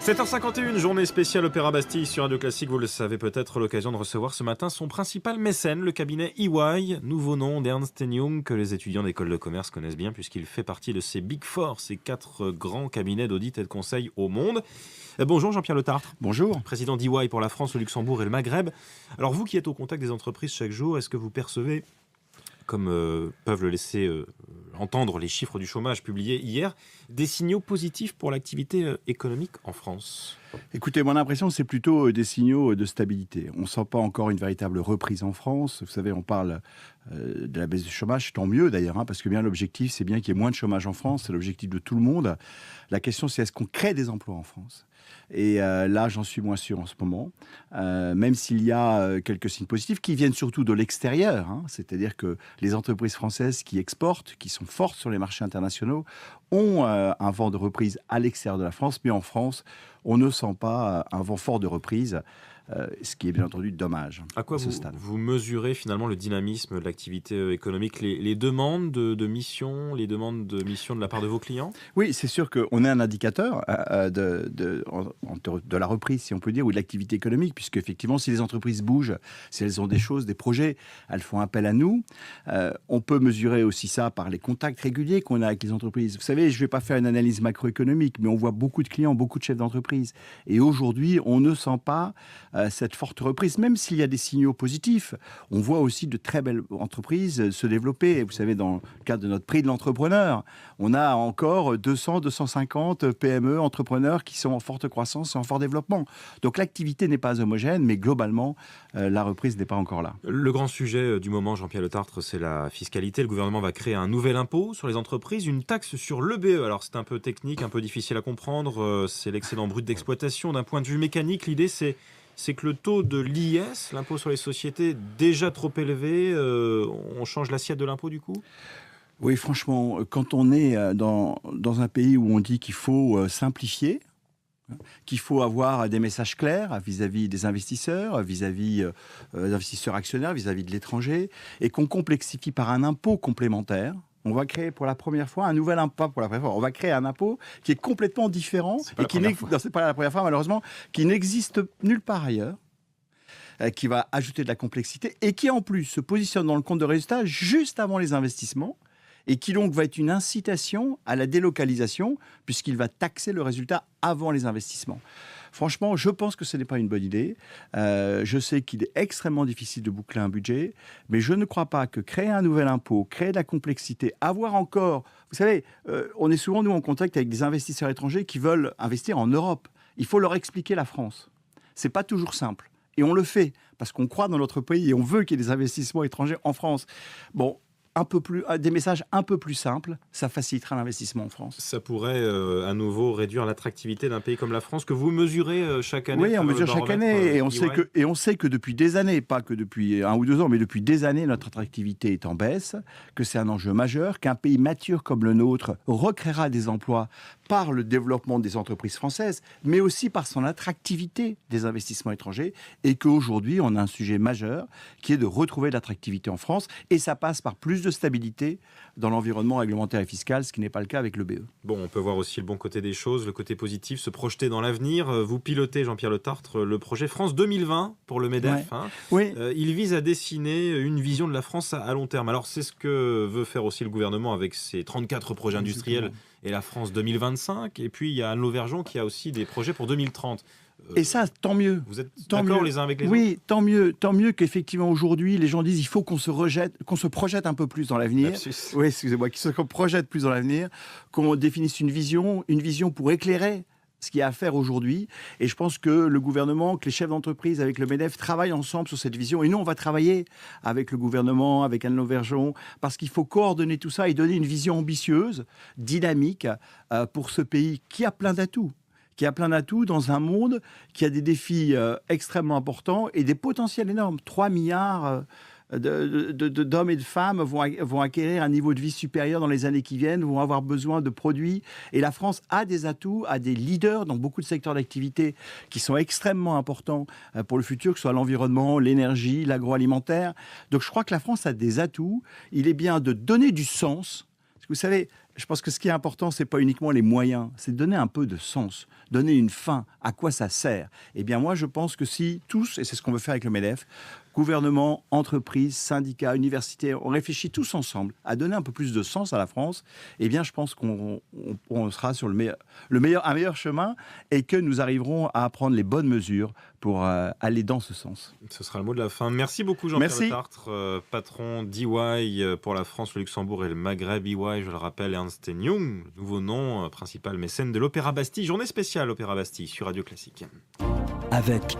7h51, journée spéciale Opéra Bastille sur Radio Classique. Vous le savez peut-être, l'occasion de recevoir ce matin son principal mécène, le cabinet EY, nouveau nom d'Ernst & Young que les étudiants d'école de commerce connaissent bien puisqu'il fait partie de ces Big Four, ces 4 grands cabinets d'audit et de conseil au monde. Bonjour Jean-Pierre Le Tartre. Bonjour. Président d'EY pour la France, le Luxembourg et le Maghreb. Alors vous qui êtes au contact des entreprises chaque jour, est-ce que vous percevez, comme peuvent le laisser entendre les chiffres du chômage publiés hier, des signaux positifs pour l'activité économique en France ? Écoutez, mon impression, c'est plutôt des signaux de stabilité. On ne sent pas encore une véritable reprise en France. Vous savez, on parle de la baisse du chômage, tant mieux d'ailleurs, parce que bien l'objectif, c'est bien qu'il y ait moins de chômage en France. C'est l'objectif de tout le monde. La question, c'est est-ce qu'on crée des emplois en France ? Et là, j'en suis moins sûr en ce moment, même s'il y a quelques signes positifs qui viennent surtout de l'extérieur. C'est-à-dire que les entreprises françaises qui exportent, qui sont fortes sur les marchés internationaux, ont un vent de reprise à l'extérieur de la France, mais en France, on ne sent pas un vent fort de reprise, ce qui est bien entendu dommage. À quoi vous mesurez finalement le dynamisme de l'activité économique, les demandes de mission, de la part de vos clients ? Oui, c'est sûr qu'on est un indicateur de la reprise, si on peut dire, ou de l'activité économique, puisque effectivement, si les entreprises bougent, si elles ont des choses, des projets, elles font appel à nous. On peut mesurer aussi ça par les contacts réguliers qu'on a avec les entreprises. Vous savez, je ne vais pas faire une analyse macroéconomique, mais on voit beaucoup de clients, beaucoup de chefs d'entreprise. Et aujourd'hui, on ne sent pas cette forte reprise, même s'il y a des signaux positifs. On voit aussi de très belles entreprises se développer. Vous savez, dans le cadre de notre prix de l'entrepreneur, on a encore 200, 250 PME entrepreneurs qui sont en forte croissance et en fort développement. Donc l'activité n'est pas homogène, mais globalement, la reprise n'est pas encore là. Le grand sujet du moment, Jean-Pierre Le Tartre, c'est la fiscalité. Le gouvernement va créer un nouvel impôt sur les entreprises, une taxe sur l'EBE. Alors c'est un peu technique, un peu difficile à comprendre. C'est l'excédent brut d'exploitation. D'un point de vue mécanique, l'idée c'est que le taux de l'IS, l'impôt sur les sociétés, déjà trop élevé, on change l'assiette de l'impôt du coup ? Oui, franchement, quand on est dans un pays où on dit qu'il faut simplifier, qu'il faut avoir des messages clairs vis-à-vis des investisseurs, vis-à-vis des investisseurs actionnaires, vis-à-vis de l'étranger, et qu'on complexifie par un impôt complémentaire, on va créer pour la première fois un nouvel impôt. On va créer un impôt qui est complètement différent c'est pas la première fois malheureusement, qui n'existe nulle part ailleurs, qui va ajouter de la complexité et qui en plus se positionne dans le compte de résultat juste avant les investissements et qui donc va être une incitation à la délocalisation puisqu'il va taxer le résultat avant les investissements. Franchement, je pense que ce n'est pas une bonne idée. Je sais qu'il est extrêmement difficile de boucler un budget, mais je ne crois pas que créer un nouvel impôt, créer de la complexité, avoir encore... Vous savez, on est souvent, nous, en contact avec des investisseurs étrangers qui veulent investir en Europe. Il faut leur expliquer la France. C'est pas toujours simple. Et on le fait, parce qu'on croit dans notre pays et on veut qu'il y ait des investissements étrangers en France. Bon... des messages un peu plus simples, ça facilitera l'investissement en France. Ça pourrait à nouveau réduire l'attractivité d'un pays comme la France que vous mesurez chaque année. Oui, on mesure chaque année et on sait que depuis des années, pas que depuis 1 ou 2 ans, mais depuis des années, notre attractivité est en baisse, que c'est un enjeu majeur, qu'un pays mature comme le nôtre recréera des emplois par le développement des entreprises françaises, mais aussi par son attractivité des investissements étrangers et qu'aujourd'hui, on a un sujet majeur qui est de retrouver de l'attractivité en France et ça passe par plus de stabilité dans l'environnement réglementaire et fiscal, ce qui n'est pas le cas avec le BE. Bon, on peut voir aussi le bon côté des choses, le côté positif, se projeter dans l'avenir. Vous pilotez, Jean-Pierre Le Tartre, le projet France 2020 pour le MEDEF. Ouais. Oui. Il vise à dessiner une vision de la France à long terme. Alors, c'est ce que veut faire aussi le gouvernement avec ses 34 projets industriels et la France 2025. Et puis, il y a Anne Lauvergeon qui a aussi des projets pour 2030. Et ça, tant mieux. Vous êtes d'accord les uns avec les autres ? Oui, tant mieux qu'effectivement aujourd'hui, les gens disent il faut qu'on se projette un peu plus dans l'avenir. Oui, excusez-moi, qu'on projette plus dans l'avenir, qu'on définisse une vision pour éclairer ce qu'il y a à faire aujourd'hui. Et je pense que le gouvernement, que les chefs d'entreprise avec le MEDEF travaillent ensemble sur cette vision. Et nous, on va travailler avec le gouvernement, avec Anne Lauvergeon, parce qu'il faut coordonner tout ça et donner une vision ambitieuse, dynamique pour ce pays qui a plein d'atouts. Dans un monde qui a des défis extrêmement importants et des potentiels énormes. 3 milliards d'hommes et de femmes vont acquérir un niveau de vie supérieur dans les années qui viennent, vont avoir besoin de produits. Et la France a des atouts, a des leaders dans beaucoup de secteurs d'activité qui sont extrêmement importants pour le futur, que ce soit l'environnement, l'énergie, l'agroalimentaire. Donc je crois que la France a des atouts. Il est bien de donner du sens. Parce que vous savez, je pense que ce qui est important, c'est pas uniquement les moyens, c'est de donner un peu de sens, donner une fin, à quoi ça sert. Eh bien moi, je pense que si tous, et c'est ce qu'on veut faire avec le MEDEF, gouvernement, entreprises, syndicats, universités, on réfléchit tous ensemble à donner un peu plus de sens à la France, eh bien je pense qu'on sera sur un meilleur chemin et que nous arriverons à prendre les bonnes mesures pour aller dans ce sens. Ce sera le mot de la fin. Merci beaucoup Jean-Pierre Le Tartre, patron d'EY pour la France, le Luxembourg et le Maghreb. EY, je le rappelle, Ernst & Young, nouveau nom, principal mécène de l'Opéra Bastille. Journée spéciale Opéra Bastille sur Radio Classique. Avec